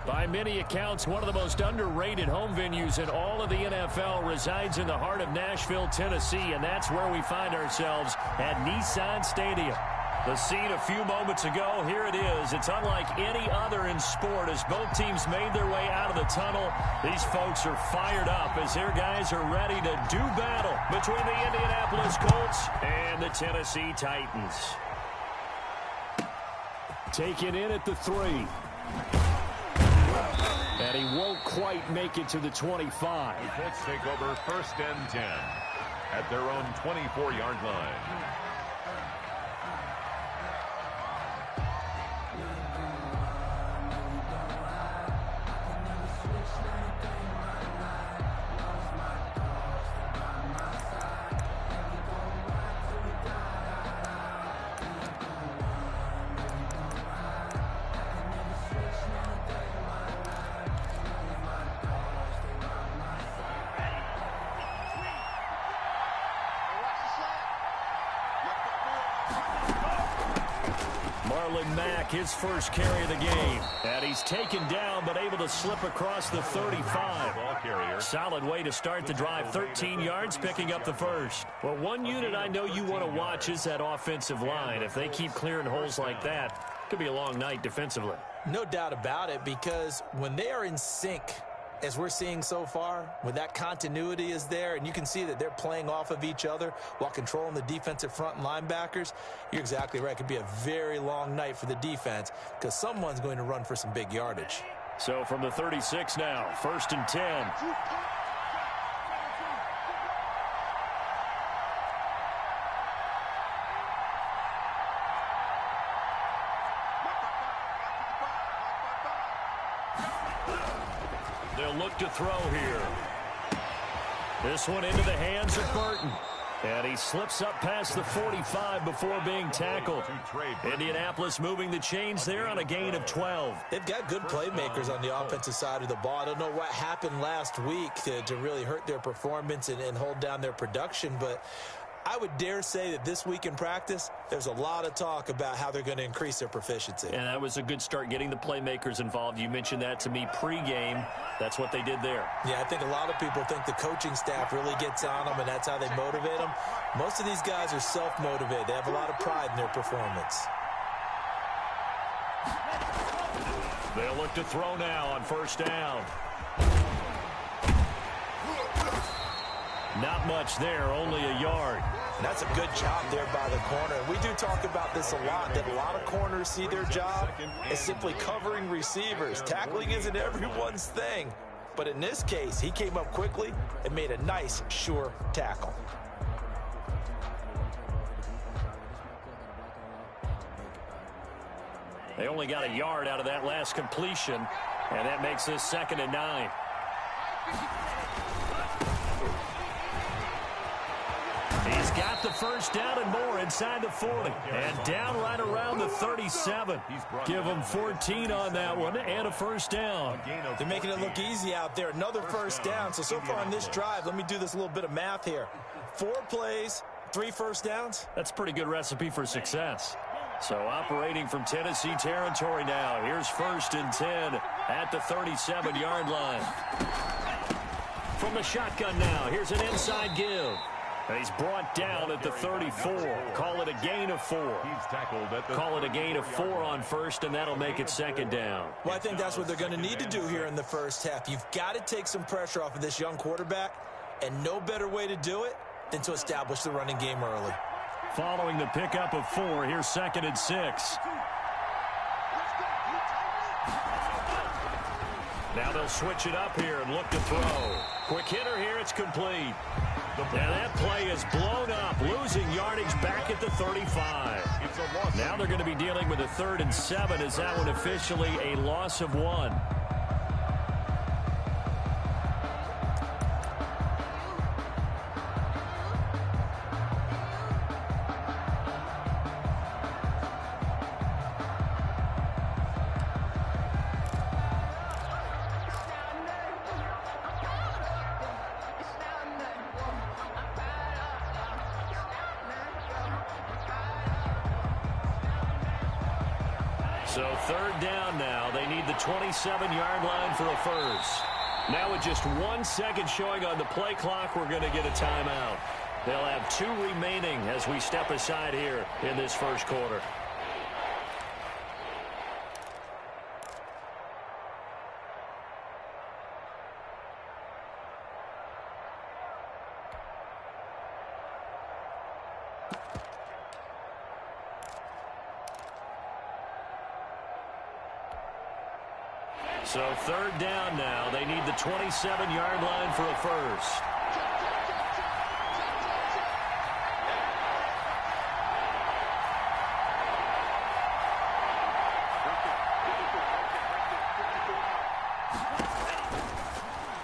By many accounts, one of the most underrated home venues in all of the NFL resides in the heart of Nashville, Tennessee, and that's where we find ourselves at Nissan Stadium. The scene a few moments ago, here it is. It's unlike any other in sport as both teams made their way out of the tunnel. These folks are fired up as their guys are ready to do battle between the Indianapolis Colts and the Tennessee Titans. Taken in at the 3. And he won't quite make it to the 25. The Colts take over 1st and 10 at their own 24-yard line. His first carry of the game. And he's taken down, but able to slip across the 35. Solid way to start the drive. 13 yards, picking up the first. Well, one unit I know you want to watch is that offensive line. If they keep clearing holes like that, it could be a long night defensively. No doubt about it, because when they are in sync, as we're seeing so far, when that continuity is there, and you can see that they're playing off of each other while controlling the defensive front and linebackers, you're exactly right. It could be a very long night for the defense because someone's going to run for some big yardage. So from the 36 now, 1st and 10. They'll look to throw here. This one into the hands of Burton. And he slips up past the 45 before being tackled. Indianapolis moving the chains there on a gain of 12. They've got good playmakers on the offensive side of the ball. I don't know what happened last week to really hurt their performance and hold down their production, but I would dare say that this week in practice, there's a lot of talk about how they're going to increase their proficiency. And that was a good start getting the playmakers involved. You mentioned that to me pregame. That's what they did there. Yeah, I think a lot of people think the coaching staff really gets on them, and that's how they motivate them. Most of these guys are self-motivated. They have a lot of pride in their performance. They'll look to throw now on 1st down. Not much there, only a yard. And that's a good job there by the corner. We do talk about this a lot, that a lot of corners see their job as simply covering receivers. Tackling isn't everyone's thing. But in this case, he came up quickly and made a nice, sure tackle. They only got a yard out of that last completion, and that makes this 2nd and 9. He's got the 1st down and more inside the 40. And down right around the 37. Give him 14 on that one and a 1st down. They're making it look easy out there. Another 1st down. So far on this drive, let me do this little bit of math here. 4 plays, 3 1st downs. That's a pretty good recipe for success. So operating from Tennessee territory now. Here's 1st and 10 at the 37-yard line. From the shotgun now, here's an inside give. And he's brought down at the 34. Call it a gain of 4. He's tackled at the Call it a gain of 4 on 1st, and that'll make it 2nd down. Well, I think that's what they're going to need to do here in the 1st half. You've got to take some pressure off of this young quarterback, and no better way to do it than to establish the running game early. Following the pickup of 4, here's 2nd and 6. Now they'll switch it up here and look to throw. Quick hitter here, it's complete. And that play is blown up, losing yardage back at the 35. Now they're going to be dealing with a 3rd and 7 as that one officially a loss of 1. So third down now. They need the 27-yard line for a first. Now with just 1 second showing on the play clock, we're going to get a timeout. They'll have 2 remaining as we step aside here in this first quarter. So third down now. They need the 27-yard line for a first.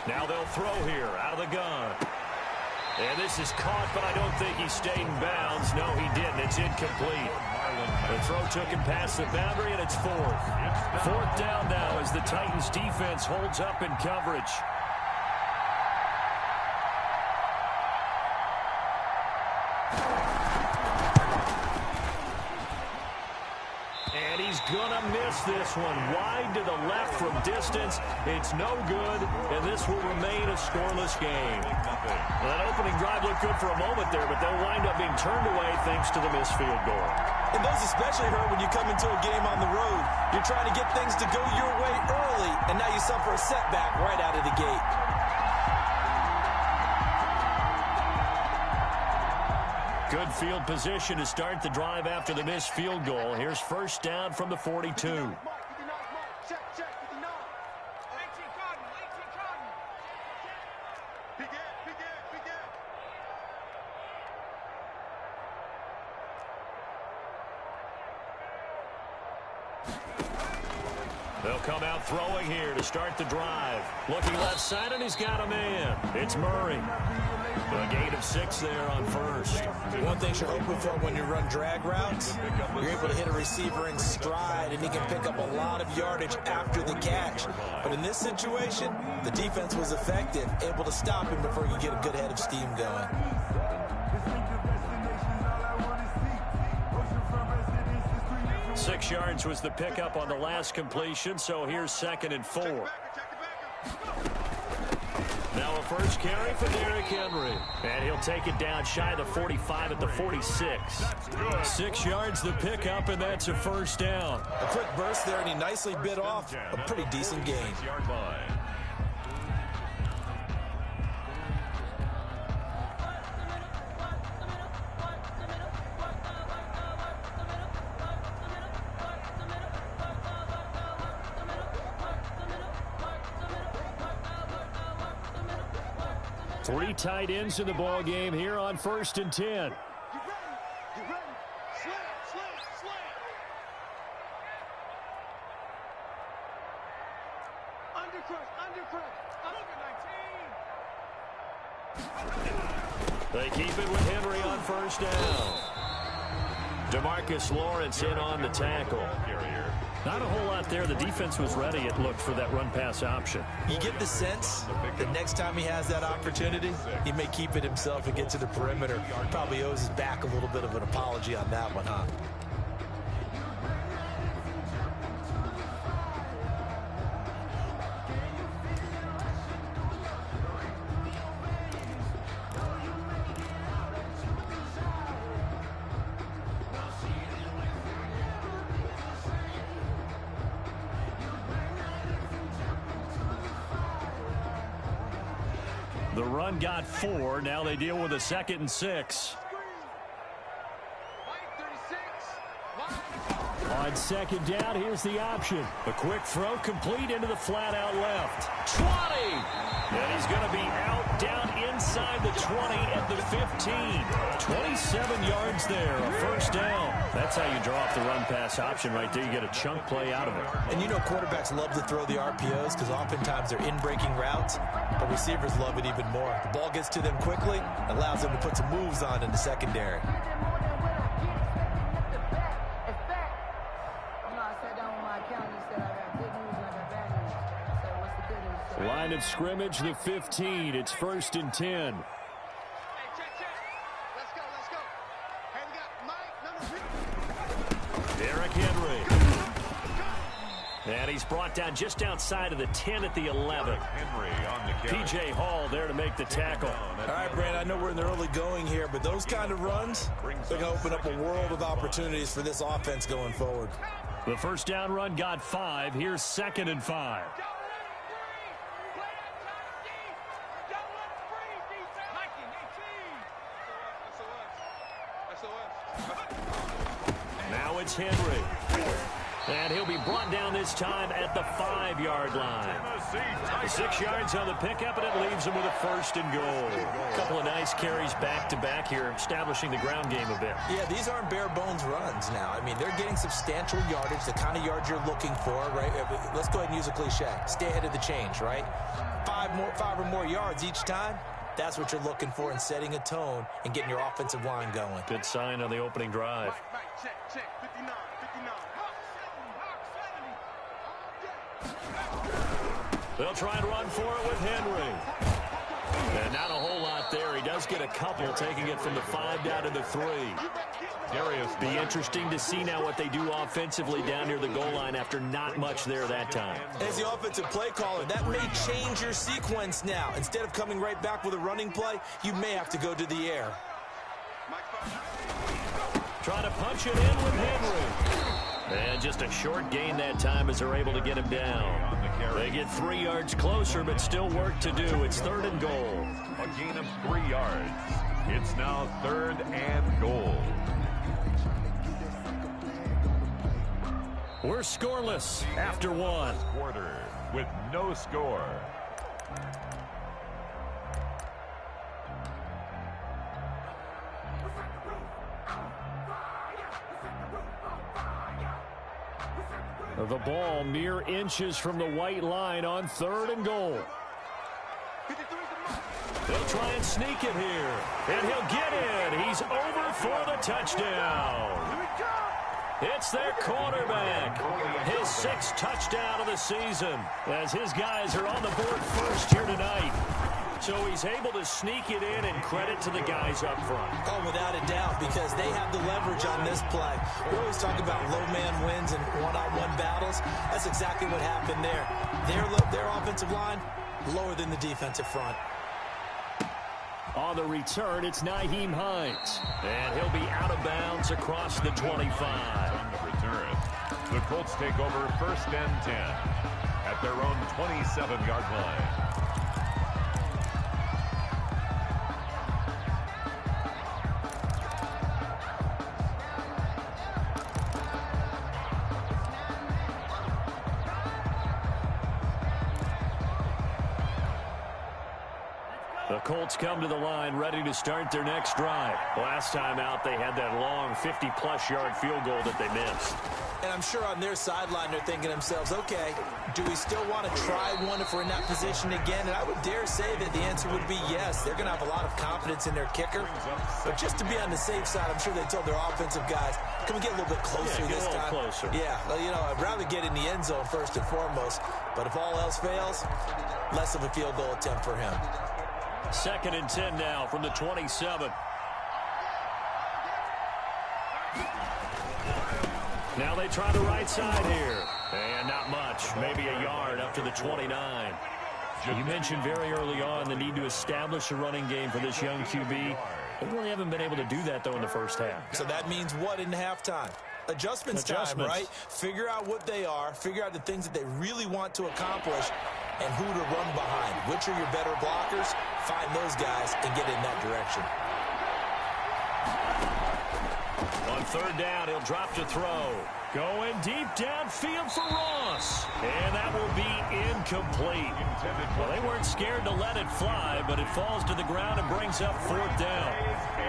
Now they'll throw here out of the gun. And this is caught, but I don't think he stayed in bounds. No, he didn't. It's incomplete. The throw took him past the boundary, and it's fourth. Fourth down now as the Titans defense holds up in coverage. And he's going to miss this one. Wide to the left from distance. It's no good, and this will remain a scoreless game. Well, that opening drive looked good for a moment there, but they'll wind up being turned away thanks to the missed field goal. And those especially hurt when you come into a game on the road. You're trying to get things to go your way early, and now you suffer a setback right out of the gate. Good field position to start the drive after the missed field goal. Here's first down from the 42. They'll come out throwing here to start the drive. Looking left side, and he's got a man. It's Murray. A gain of 6 there on first. One thing you're hoping for when you run drag routes, you're able to hit a receiver in stride, and he can pick up a lot of yardage after the catch. But in this situation, the defense was effective, able to stop him before you get a good head of steam going. Six yards was the pickup on the last completion, so here's 2nd and 4. Now a first carry for Derrick Henry. And he'll take it down shy of the 45 at the 46. 6 yards the pickup, and that's a first down. A quick burst there, and he nicely bit off a pretty decent gain. Three tight ends in the ball game here on 1st and 10. They keep it with Henry on first down. DeMarcus Lawrence in on the tackle. Not a whole lot there. The defense was ready, it looked, for that run-pass option. You get the sense that next time he has that opportunity, he may keep it himself and get to the perimeter. Probably owes his back a little bit of an apology on that one, huh? The run got 4. Now they deal with a 2nd and 6. On 2nd down, here's the option. A quick throw complete into the flat out left. 20! And he's going to be out down inside the 20 at the 15. 27 yards there, a first down. That's how you draw up the run-pass option right there. You get a chunk play out of it. And you know quarterbacks love to throw the RPOs because oftentimes they're in-breaking routes, but receivers love it even more. The ball gets to them quickly, allows them to put some moves on in the secondary. Line of scrimmage, the 15. It's 1st and 10. Derrick Henry. And he's brought down just outside of the 10 at the 11. Henry on the carry. P.J. Hall there to make the tackle. All right, Brandon, I know we're in the early going here, but those kind of runs, they're going to open up a world of opportunities for this offense going forward. The first down run got 5. Here's 2nd and 5. Now it's Henry. And he'll be brought down this time at the 5-yard line. 6 yards on the pickup, and it leaves him with a 1st and goal. A couple of nice carries back-to-back here, establishing the ground game a bit. Yeah, these aren't bare-bones runs now. I mean, they're getting substantial yardage, the kind of yards you're looking for, right? Let's go ahead and use a cliche. Stay ahead of the change, right? 5 or more yards each time. That's what you're looking for in setting a tone and getting your offensive line going. Good sign on the opening drive. Check, 59, 59. They'll try and run for it with Henry. And not a whole lot there. He does get a couple, taking it from the 5 down to the 3. Darius, be interesting to see now what they do offensively down near the goal line after not much there that time. As the offensive play caller, that may change your sequence now. Instead of coming right back with a running play, you may have to go to the air. Trying to punch it in with Henry. And just a short gain that time as they're able to get him down. They get 3 yards closer, but still work to do. It's 3rd and goal. a gain of 3 yards. It's now 3rd and goal. We're scoreless after 1. Quarter with no score. The ball mere inches from the white line on 3rd and goal. They'll try and sneak it here. And he'll get in. He's over for the touchdown. It's their quarterback. His 6th touchdown of the season as his guys are on the board first here tonight. So he's able to sneak it in, and credit to the guys up front. Oh, without a doubt, because they have the leverage on this play. We always talk about low man wins and one-on-one battles. That's exactly what happened there. Their offensive line, lower than the defensive front. On the return, it's Nyheim Hines. And he'll be out of bounds across the 25. On the return, the Colts take over 1st and 10 at their own 27-yard line. The Colts come to the line ready to start their next drive. Last time out, they had that long 50-plus yard field goal that they missed. And I'm sure on their sideline they're thinking to themselves, okay, do we still want to try one if we're in that position again? And I would dare say that the answer would be yes. They're going to have a lot of confidence in their kicker. But just to be on the safe side, I'm sure they told their offensive guys, can we get a little bit closer this time? Closer. Yeah, well, you know, I'd rather get in the end zone first and foremost. But if all else fails, less of a field goal attempt for him. 2nd and 10 now from the 27. Now they try the right side here. And not much. Maybe a yard up to the 29. You mentioned very early on the need to establish a running game for this young QB. They really haven't been able to do that, though, in the first half. So that means what in halftime? Adjustments time, right? Figure out what they are. Figure out the things that they really want to accomplish and who to run behind. Which are your better blockers? Find those guys and get in that direction. On 3rd down, he'll drop to throw. Going deep downfield for Ross. And that will be incomplete. Well, they weren't scared to let it fly, but it falls to the ground and brings up 4th down.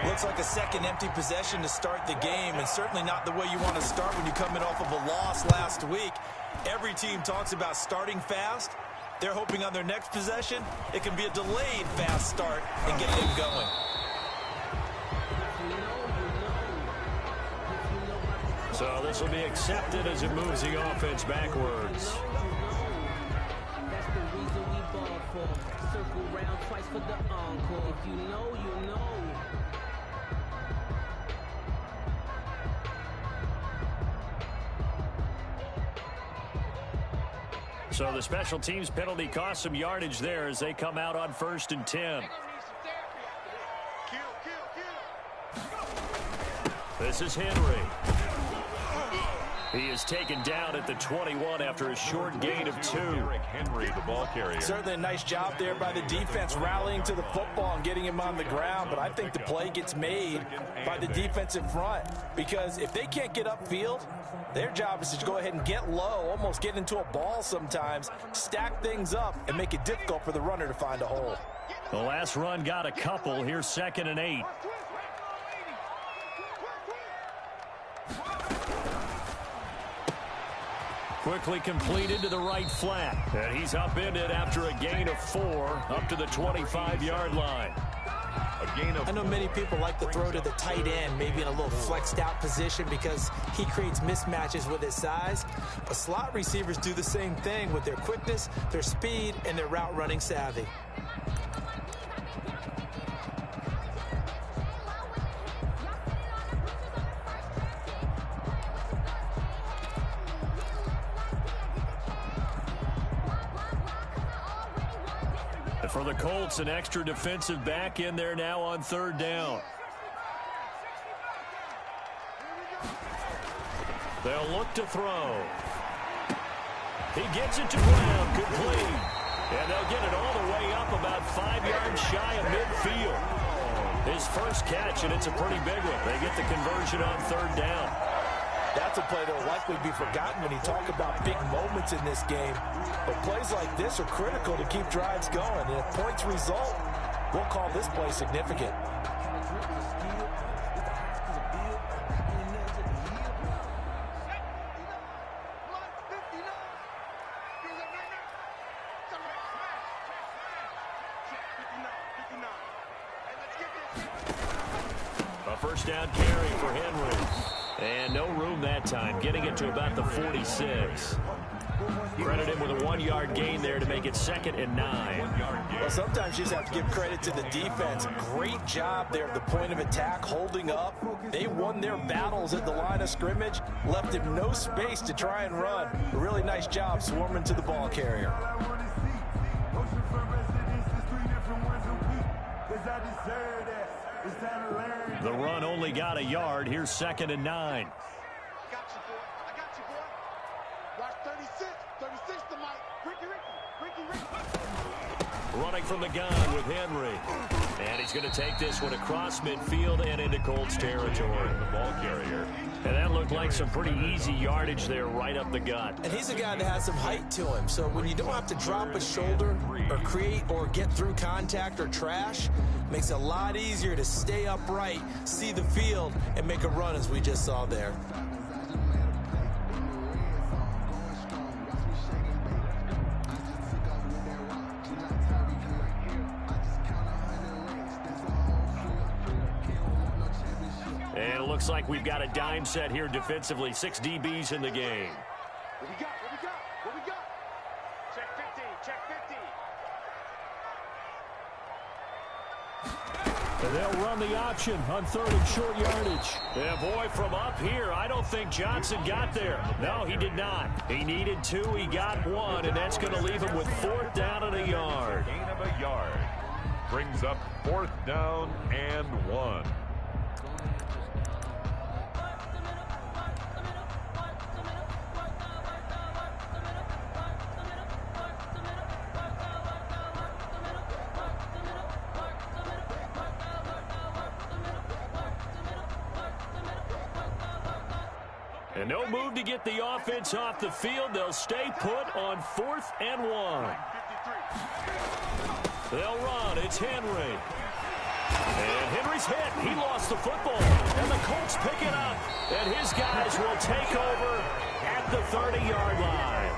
Looks like a second empty possession to start the game, and certainly not the way you want to start when you come in off of a loss last week. Every team talks about starting fast. They're hoping on their next possession, it can be a delayed fast start and get them going. So this will be accepted as it moves the offense backwards. That's the reason we ball for. Circle round twice for the encore. If you know, you know. So the special teams penalty cost some yardage there as they come out on 1st and 10. This is Henry. He is taken down at the 21 after a short gain of 2. Henry, the ball carrier. Certainly a nice job there by the defense rallying to the football and getting him on the ground, but I think the play gets made by the defensive front because if they can't get upfield, their job is to go ahead and get low, almost get into a ball sometimes, stack things up, and make it difficult for the runner to find a hole. The last run got a couple. Here's 2nd and 8. Quickly completed to the right flat. And he's upended after a gain of 4 up to the 25-yard line. I know many people like to throw to the tight end, maybe in a little flexed out position because he creates mismatches with his size. But slot receivers do the same thing with their quickness, their speed, and their route running savvy. For the Colts, an extra defensive back in there now on 3rd down. They'll look to throw. He gets it to ground, complete. And they'll get it all the way up about 5 yards shy of midfield. His first catch, and it's a pretty big one. They get the conversion on 3rd down. That's a play that will likely be forgotten when you talk about big moments in this game. But plays like this are critical to keep drives going. And if points result, we'll call this play significant. A first down carry for Henry. And no room that time, getting it to about the 46. Credit him with a 1-yard gain there to make it 2nd and 9. Well, sometimes you just have to give credit to the defense. Great job there at the point of attack, holding up. They won their battles at the line of scrimmage, left him no space to try and run. A really nice job swarming to the ball carrier. The run only got a yard. Here's 2nd and 9. I got you, boy. I got you, boy. Watch 36. 36 to Mike. Ricky. Running from the gun with Henry. And he's going to take this one across midfield and into Colts territory. The ball carrier. And that looked like some pretty easy yardage there right up the gut. And he's a guy that has some height to him, so when you don't have to drop a shoulder or create or get through contact or trash, makes it a lot easier to stay upright, see the field, and make a run as we just saw there. And it looks like we've got a dime set here defensively. 6 DBs in the game. What we got? What we got? What we got? Check 50. Check 50. And they'll run the option on 3rd and short yardage. Yeah, boy, from up here, I don't think Johnson got there. No, he did not. He needed 2. He got 1, and that's going to leave him with 4th down and a yard. Gain of a yard. Brings up 4th down and 1. And no move to get the offense off the field. They'll stay put on 4th and 1. They'll run. It's Henry. And Henry's hit. He lost the football. And the Colts pick it up. And his guys will take over at the 30-yard line.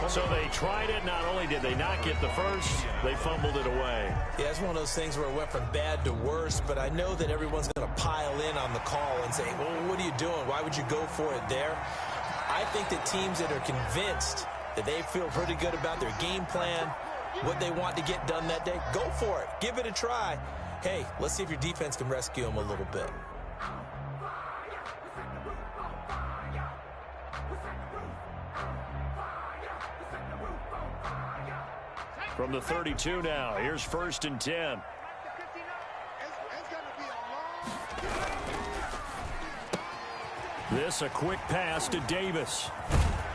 So they tried it. Not only did they not get the first, they fumbled it away. Yeah, it's one of those things where it went from bad to worse, but I know that everyone's going to pile in on the call and say, well, what are you doing? Why would you go for it there? I think that teams that are convinced that they feel pretty good about their game plan, what they want to get done that day, go for it. Give it a try. Hey, let's see if your defense can rescue them a little bit. From the 32 now, here's 1st and 10. This a quick pass to Davis.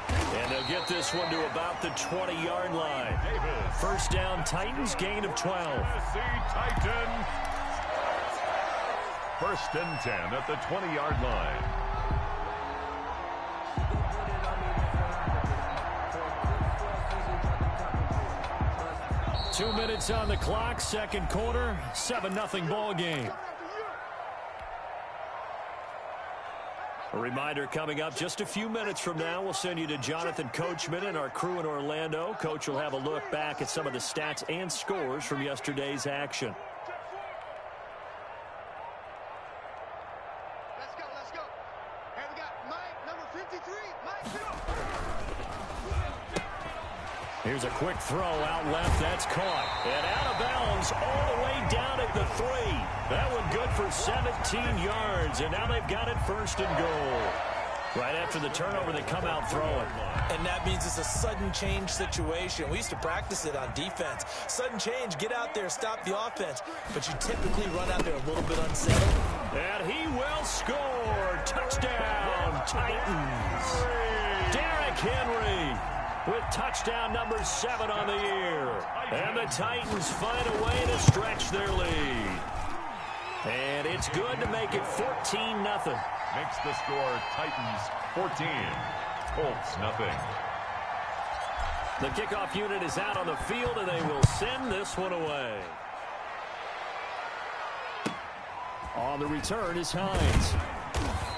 And they'll get this one to about the 20-yard line. Davis. First down, Titans, gain of 12. Titans. 1st and 10 at the 20-yard line. Two minutes on the clock, second quarter, 7-0 ball game. A reminder coming up just a few minutes from now, we'll send you to Jonathan Coachman and our crew in Orlando. Coach will have a look back at some of the stats and scores from yesterday's action. Let's go. And we got Mike, number 53. Mike. Here's a quick throw out left. That's caught. And out of bounds all the way down at the 3. That one good for 17 yards. And now they've got it 1st and goal. Right after the turnover, they come out throwing. And that means it's a sudden change situation. We used to practice it on defense. Sudden change, get out there, stop the offense. But you typically run out there a little bit unsettled. And he will score. Touchdown, Titans. Derrick Henry with touchdown number 7 on the year. And the Titans find a way to stretch their lead. And it's good to make it 14-0. Makes the score Titans 14, Colts nothing. The kickoff unit is out on the field, and they will send this one away. On the return is Hines.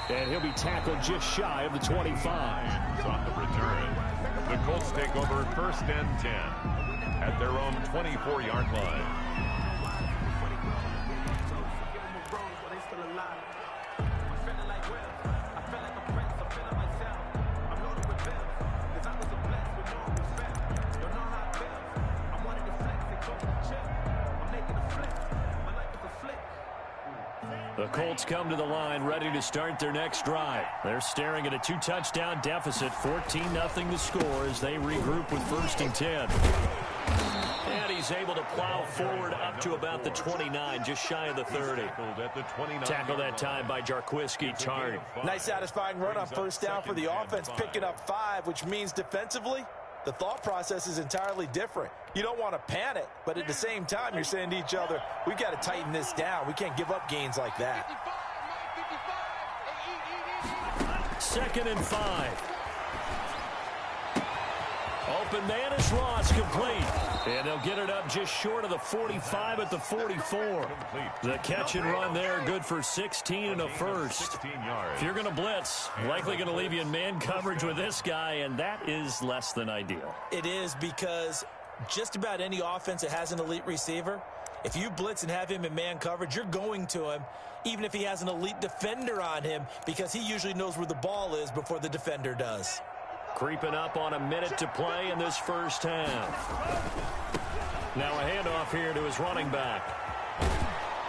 And he'll be tackled just shy of the 25. On the return, the Colts take over 1st and 10 at their own 24-yard line. The Colts come to the line ready to start their next drive. They're staring at a 2-touchdown deficit, 14-0 to score as they regroup with 1st and 10. And he's able to plow forward up to about the 29, just shy of the 30. Tackle that time by Jarquiski Tardy. Nice satisfying run on 1st down for the offense, picking up 5, which means defensively, the thought process is entirely different. You don't want to panic, but at the same time, you're saying to each other, we've got to tighten this down. We can't give up gains like that. 2nd and 5. Open man is Ross, complete. And they'll get it up just short of the 45 at the 44. The catch and run there, good for 16 and a first. If you're going to blitz, likely going to leave you in man coverage with this guy, and that is less than ideal. It is, because just about any offense that has an elite receiver, if you blitz and have him in man coverage, you're going to him, even if he has an elite defender on him, because he usually knows where the ball is before the defender does. Creeping up on a minute to play in this first half. Now a handoff here to his running back.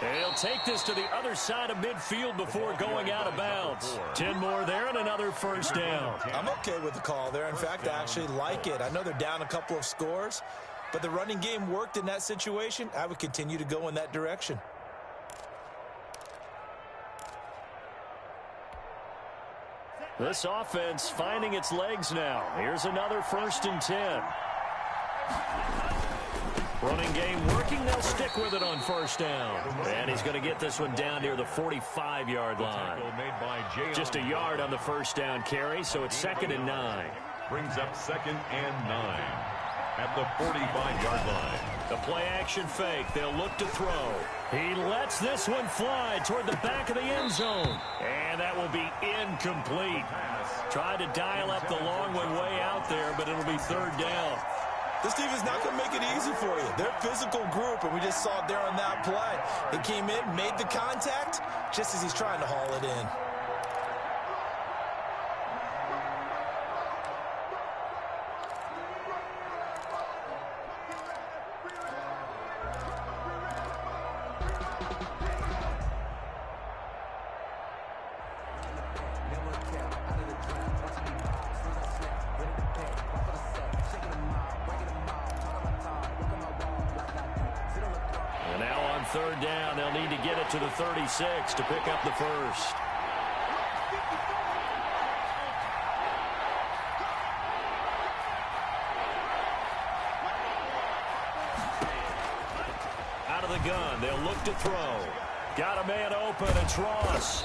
He'll take this to the other side of midfield before going out of bounds. 10 more there and another first down. I'm okay with the call there. In fact, I actually like it. I know they're down a couple of scores, but the running game worked in that situation. I would continue to go in that direction. This offense finding its legs now. Here's another 1st and 10. Running game working. They'll stick with it on 1st down. And he's going to get this one down near the 45-yard line. Just a yard on the 1st down carry, so it's 2nd and 9. Brings up 2nd and 9 at the 45-yard line. The play action fake. They'll look to throw. He lets this one fly toward the back of the end zone. And that will be incomplete. Tried to dial up the long one way out there, but it'll be 3rd down. This team is not going to make it easy for you. They're a physical group, and we just saw it there on that play. They came in, made the contact, just as he's trying to haul it in. third down. They'll need to get it to the 36 to pick up the first. Out of the gun, they'll look to throw. Got a man open, it's Ross.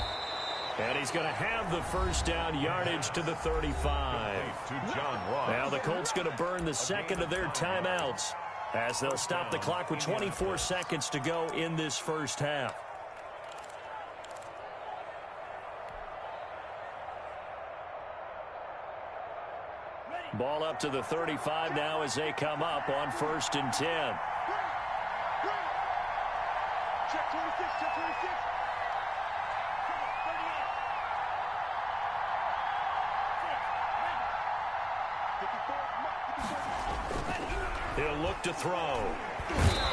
And he's going to have the first down, yardage to the 35. Now the Colts going to burn the second of their timeouts as they'll stop the clock with 24 seconds to go in this first half. Ball up to the 35 now as they come up on 1st and 10. Check 26, check 26. He'll look to throw.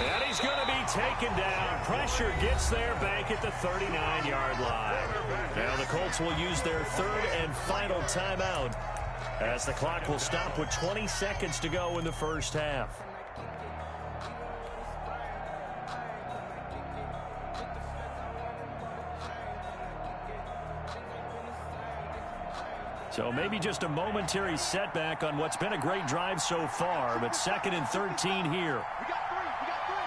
And he's going to be taken down. Pressure gets there back at the 39-yard line. Now the Colts will use their third and final timeout as the clock will stop with 20 seconds to go in the first half. So maybe just a momentary setback on what's been a great drive so far, but 2nd and 13 here. We got three. We got three.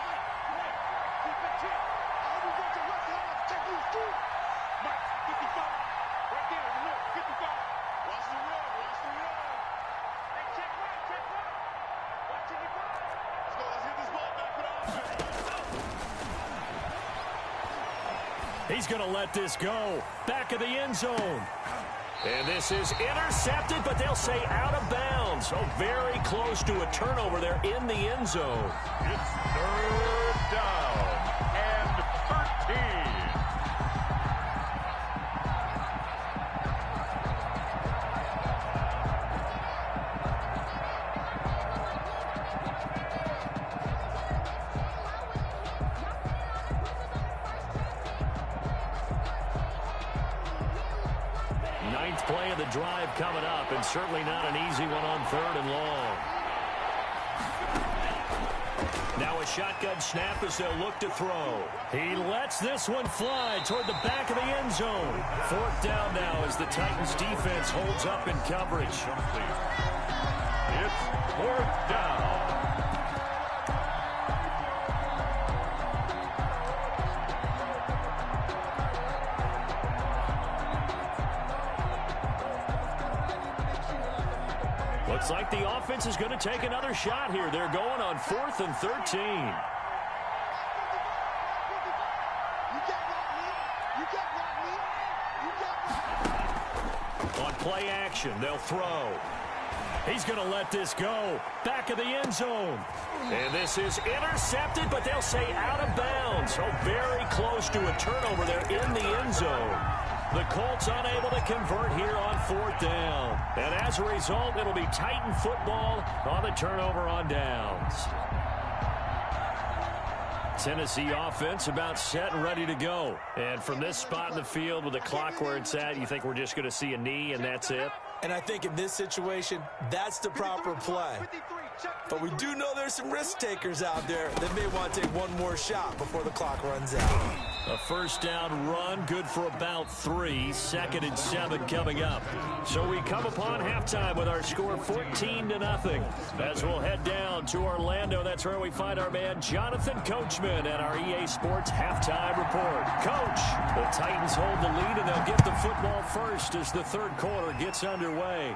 Defense hit. I hope we go to left side. Check these two. Mike, 55. Right there. Look, 55. Watch the run. Watch the run. Hey, check right. Check right. Watch 55. Let's go. Let's hit this ball back for the offense. He's going to let this go. Back of the end zone. And this is intercepted, but they'll say out of bounds. Oh, very close to a turnover there in the end zone. It's 3rd down and 13. Ninth play of the drive coming up, and certainly not an easy one on 3rd and long. Now a shotgun snap as they'll look to throw. He lets this one fly toward the back of the end zone. 4th down now as the Titans defense holds up in coverage. It's 4th down. Looks like the offense is going to take another shot here. They're going on 4th and 13. On play action, they'll throw. He's going to let this go. Back of the end zone. And this is intercepted, but they'll say out of bounds. Oh, very close to a turnover there in the end zone. The Colts unable to convert here on 4th down. And as a result, it'll be Titan football on the turnover on downs. Tennessee offense about set and ready to go. And from this spot in the field with the clock where it's at, you think we're just going to see a knee and that's it? And I think in this situation, that's the proper play. But we do know there's some risk takers out there that may want to take one more shot before the clock runs out. A 1st down run, good for about 3. 2nd and 7 coming up. So we come upon halftime with our score 14-0. As we'll head down to Orlando, that's where we find our man Jonathan Coachman at our EA Sports Halftime Report. Coach, the Titans hold the lead and they'll get the football first as the 3rd quarter gets underway.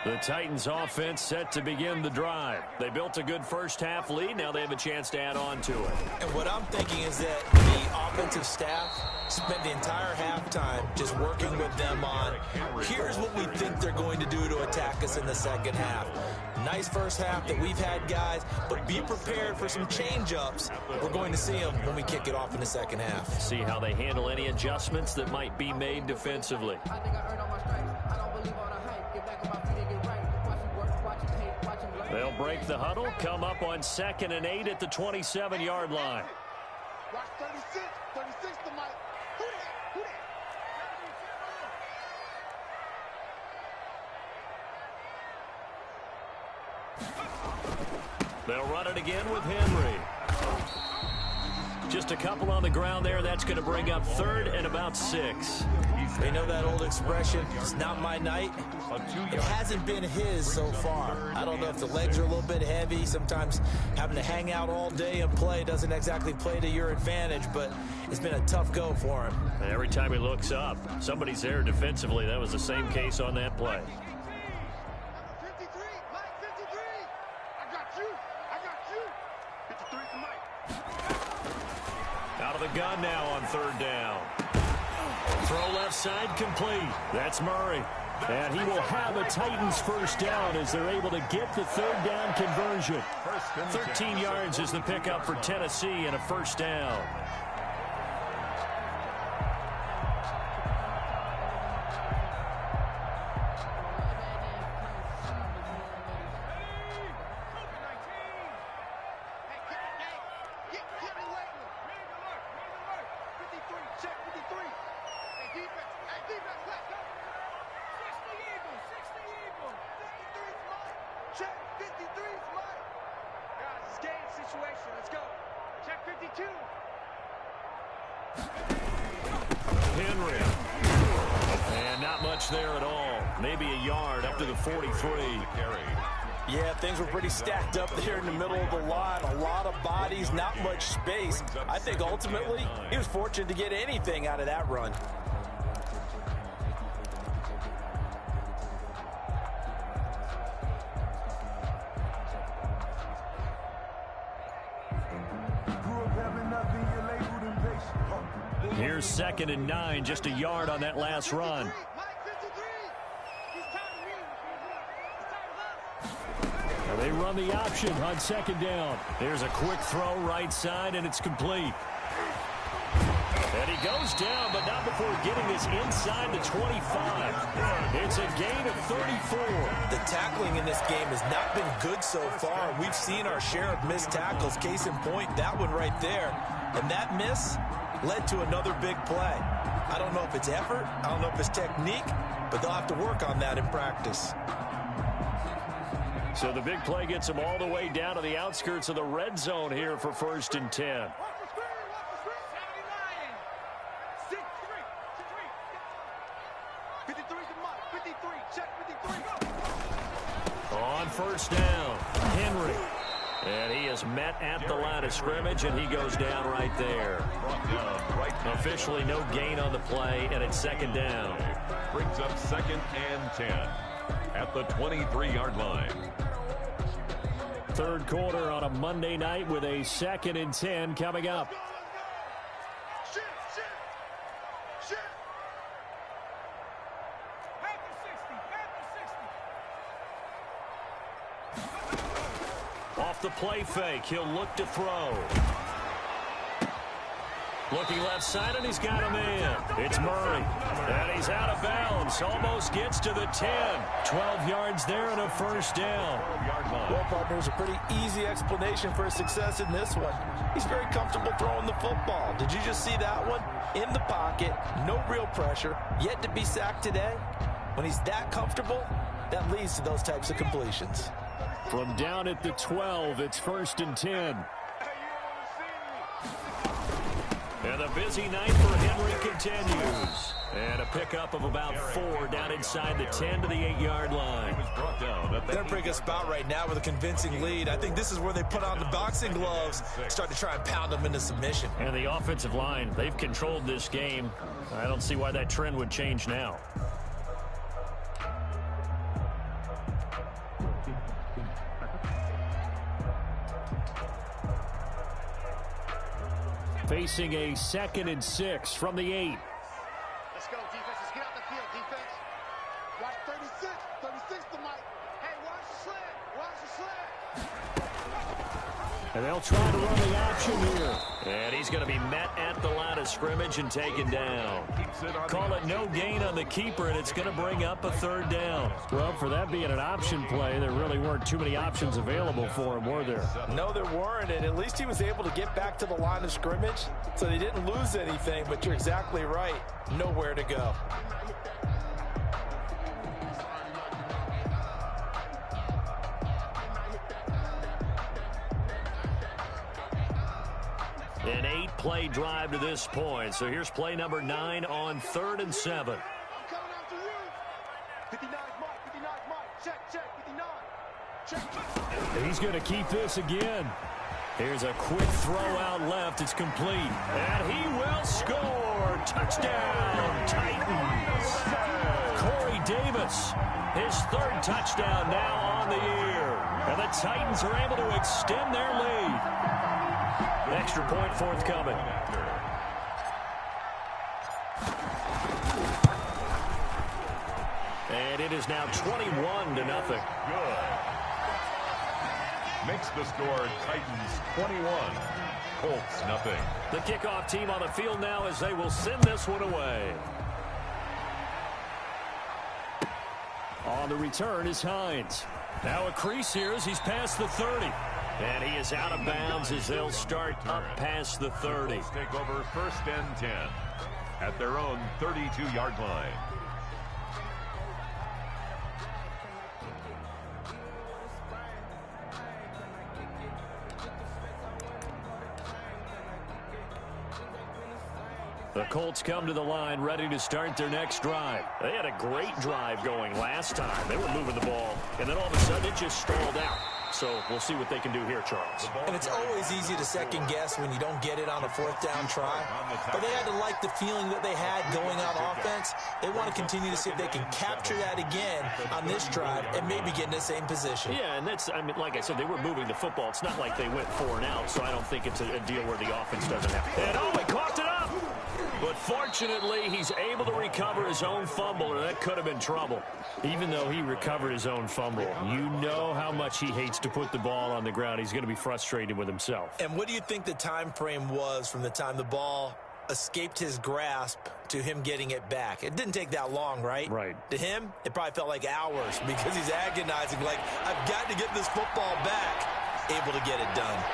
The Titans offense set to begin the drive. They built a good first half lead. Now they have a chance to add on to it. And what I'm thinking is that the offensive staff spent the entire halftime just working with them on, here's what we think they're going to do to attack us in the second half. Nice first half that we've had, guys, but be prepared for some change-ups. We're going to see them when we kick it off in the second half. See how they handle any adjustments that might be made defensively. I think I earned all my stripes. I don't believe all the hype. Get back on my feet and get right. Watch him work, watch him hate, watch him learn. They'll break the huddle, come up on 2nd and 8 at the 27-yard line. Watch 36. 36 to Mike. Who that? Who that? They'll run it again with Henry. Just a couple on the ground there. That's going to bring up 3rd and about 6. You know that old expression, it's not my night? It hasn't been his so far. I don't know if the legs are a little bit heavy. Sometimes having to hang out all day and play doesn't exactly play to your advantage, but it's been a tough go for him. And every time he looks up, somebody's there defensively. That was the same case on that play. 53. Mike, 53. I got you. I got you. 53 to Mike. Out of the gun now on 3rd down. Throw left side complete. That's Murray. And he will have a Titans first down as they're able to get the 3rd down conversion. 13 yards is the pickup for Tennessee and a first down. Henry. And not much there at all. Maybe a yard up to the 43. Yeah, things were pretty stacked up there in the middle of the line. A lot of bodies, not much space. I think ultimately he was fortunate to get anything out of that run. Here's 2nd and 9, just a yard on that last run. They run the option on 2nd down. There's a quick throw right side, and it's complete. And he goes down, but not before getting this inside the 25. It's a gain of 34. The tackling in this game has not been good so far. We've seen our share of missed tackles. Case in point, that one right there. And that miss led to another big play. I don't know if it's effort, I don't know if it's technique, but they'll have to work on that in practice. So the big play gets them all the way down to the outskirts of the red zone here for 1st and 10. On 1st down, Henry. And he is met at the line of scrimmage, and he goes down right there. Officially no gain on the play, and it's 2nd down. Brings up 2nd and 10 at the 23-yard line. 3rd quarter on a Monday night with a 2nd and 10 coming up. Off the play fake, he'll look to throw. Looking left side, and he's got a man. It's Murray. And he's out of bounds. Almost gets to the 10. 12 yards there and a first down. Well, partner, there's a pretty easy explanation for his success in this one. He's very comfortable throwing the football. Did you just see that one? In the pocket, no real pressure, yet to be sacked today. When he's that comfortable, that leads to those types of completions. From down at the 12, it's 1st and 10. And the busy night for Henry continues. And a pickup of about 4 down inside the 10 to the 8-yard line. They're in a pretty good spot right now with a convincing lead. I think this is where they put on the boxing gloves, start to try and pound them into submission. And the offensive line, they've controlled this game. I don't see why that trend would change now. Facing a 2nd and 6 from the 8. Let's go, defense. Let's get out the field, defense. Right, 36. 36 to Mike. Hey, watch the slant. Watch the slant. And they'll try to run the option here. And he's going to be met at the line of scrimmage and taken down. Call it no gain on the keeper, and it's going to bring up a 3rd down. Well, for that being an option play, there really weren't too many options available for him, were there? No, there weren't, and at least he was able to get back to the line of scrimmage, so they didn't lose anything, but you're exactly right. Nowhere to go. An 8-play drive to this point. So here's play number 9 on 3rd and 7. I'm coming after you. 59 Mike. 59 Mike. Check. 59. Check. And he's going to keep this again. Here's a quick throw out left. It's complete. And he will score. Touchdown, Titans. Corey Davis, his 3rd touchdown now on the year. And the Titans are able to extend their lead. Extra point forthcoming. And it is now 21-0. Good. Makes the score Titans 21, Colts nothing. The kickoff team on the field now as they will send this one away. On the return is Hines. Now a crease here as he's past the 30. And he is out of bounds as they'll start up past the 30. Colts take over 1st and 10 at their own 32-yard line. The Colts come to the line ready to start their next drive. They had a great drive going last time. They were moving the ball, and then all of a sudden it just stalled out. So we'll see what they can do here, Charles. And it's always easy to second guess when you don't get it on a 4th down try. But they had to like the feeling that they had going on offense. They want to continue to see if they can capture that again on this drive and maybe get in the same position. Yeah, and that's, I mean, like I said, they were moving the football. It's not like they went 4 and out, so I don't think it's a deal where the offense doesn't have. And he coughed it up! But fortunately, he's able to recover his own fumble, or that could have been trouble. Even though he recovered his own fumble, you know how much he hates to put the ball on the ground. He's going to be frustrated with himself. And what do you think the time frame was from the time the ball escaped his grasp to him getting it back? It didn't take that long, right? Right. To him, it probably felt like hours because he's agonizing, like, I've got to get this football back. Able to get it done.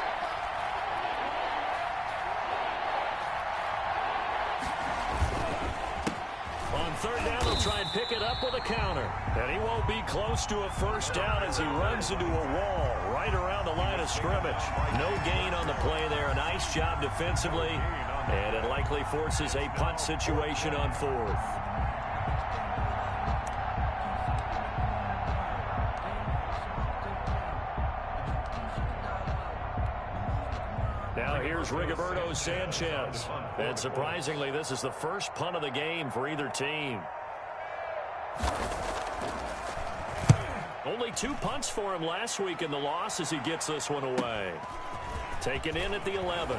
On 3rd down, he'll try and pick it up with a counter. And he won't be close to a 1st down as he runs into a wall right around the line of scrimmage. No gain on the play there. A nice job defensively. And it likely forces a punt situation on 4th. Now here's Rigoberto Sanchez. And surprisingly, this is the first punt of the game for either team. Only 2 punts for him last week in the loss as he gets this one away. Taken in at the 11.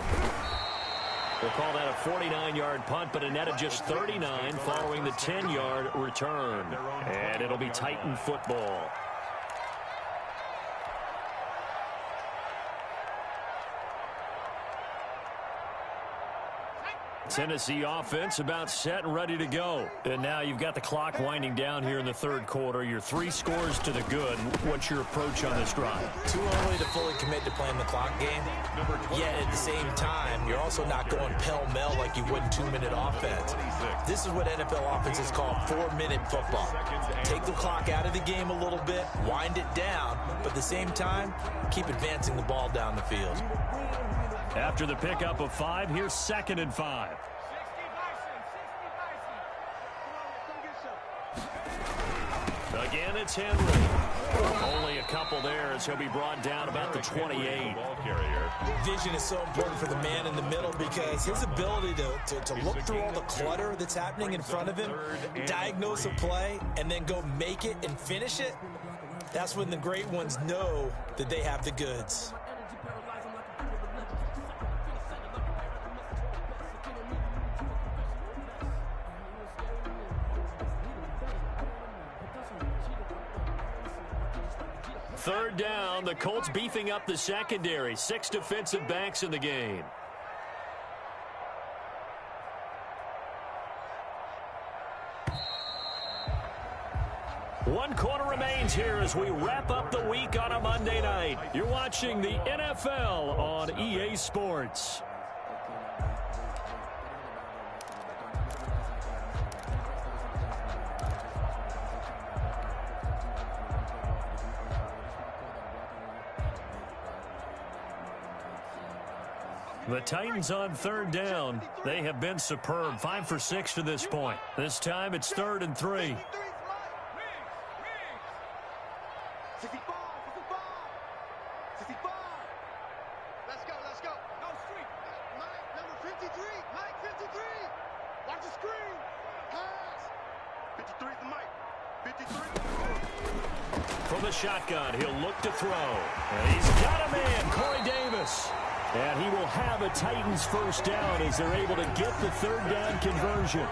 We'll call that a 49-yard punt, but a net of just 39 following the 10-yard return. And it'll be Titan football. Tennessee offense about set and ready to go. And now you've got the clock winding down here in the 3rd quarter. Your 3 scores to the good. What's your approach on this drive? Too early to fully commit to playing the clock game. Yet at the same time, you're also not going pell-mell like you would in 2-minute offense. This is what NFL offenses call 4-minute football. Take the clock out of the game a little bit, wind it down, but at the same time, keep advancing the ball down the field. After the pickup of 5, here's 2nd and 5. Again, it's Henry. Only a couple there as he'll be brought down about the 28. Vision is so important for the man in the middle because his ability to look through all the clutter that's happening in front of him, diagnose a play, and then go make it and finish it, that's when the great ones know that they have the goods. third down, the Colts beefing up the secondary. 6 defensive backs in the game. One quarter remains here as we wrap up the week on a Monday night. You're watching the NFL on EA Sports. The Titans on third down. They have been superb. 5 for 6 to this point. This time it's 3rd and 3. 65. Let's go. No street. Mike, number 53. Mike, 53. Watch the screen. Pass. 53 is the Mike. 53. From the shotgun, he'll look to throw. And he's got a man, Corey Davis. And he will have a Titans first down as they're able to get the third down conversion.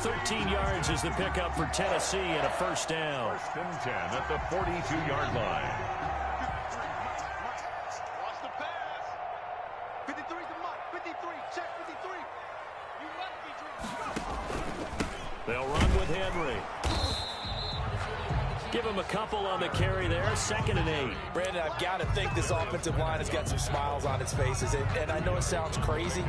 13 yards is the pickup for Tennessee and a first down. 1st and 10 at the 42-yard line. Watch the pass. 53 is the Mike. 53. Check 53. You must be dreaming. They'll run with Henry. Give him a couple on the carry there. 2nd and 8. Brandon, I've got to think this offensive line has got some smiles on its faces. And I know it sounds crazy,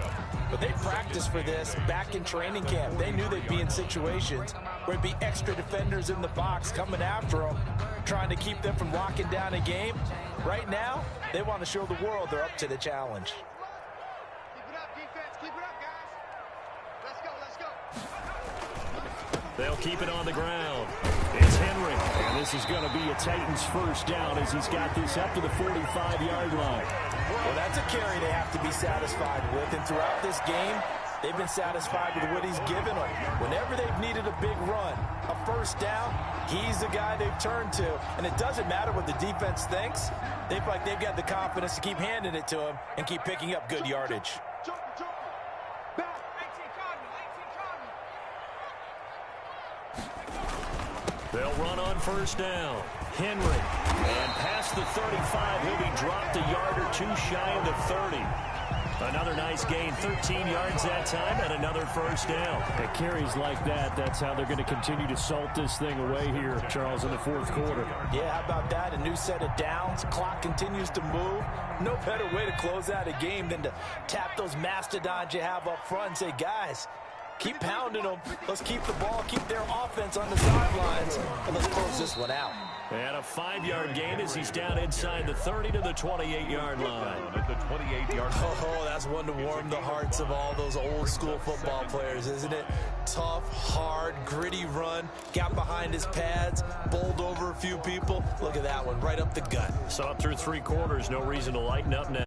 but they practiced for this back in training camp. They knew they'd be in situations where it'd be extra defenders in the box coming after them, trying to keep them from locking down a game. Right now, they want to show the world they're up to the challenge. Keep it up, defense. Keep it up, guys. Let's go. They'll keep it on the ground. It's Henry. And this is going to be a Titans first down as he's got this up to the 45-yard line. Well, that's a carry they have to be satisfied with. And throughout this game, they've been satisfied with what he's given them. Whenever they've needed a big run, a first down, he's the guy they've turned to. And it doesn't matter what the defense thinks. They feel like they've got the confidence to keep handing it to him and keep picking up good yardage. Jumper. Back. 18 They'll run on first down. Henry. And past the 35, he'll be dropped a yard or two shy of the 30. Another nice gain, 13 yards that time, and another first down. At carries like that, that's how they're going to continue to salt this thing away here, Charles, in the 4th quarter. Yeah, how about that? A new set of downs. Clock continues to move. No better way to close out a game than to tap those mastodons you have up front and say, guys, keep pounding them. Let's keep the ball, keep their offense on the sidelines, and let's close this one out. And a 5-yard gain as he's down inside the 30 to the 28-yard line. At the 28-yard line. Oh, that's one to warm the hearts of all those old-school football players, isn't it? Tough, hard, gritty run. Got behind his pads, bowled over a few people. Look at that one, right up the gut. Saw it through 3 quarters. No reason to lighten up now.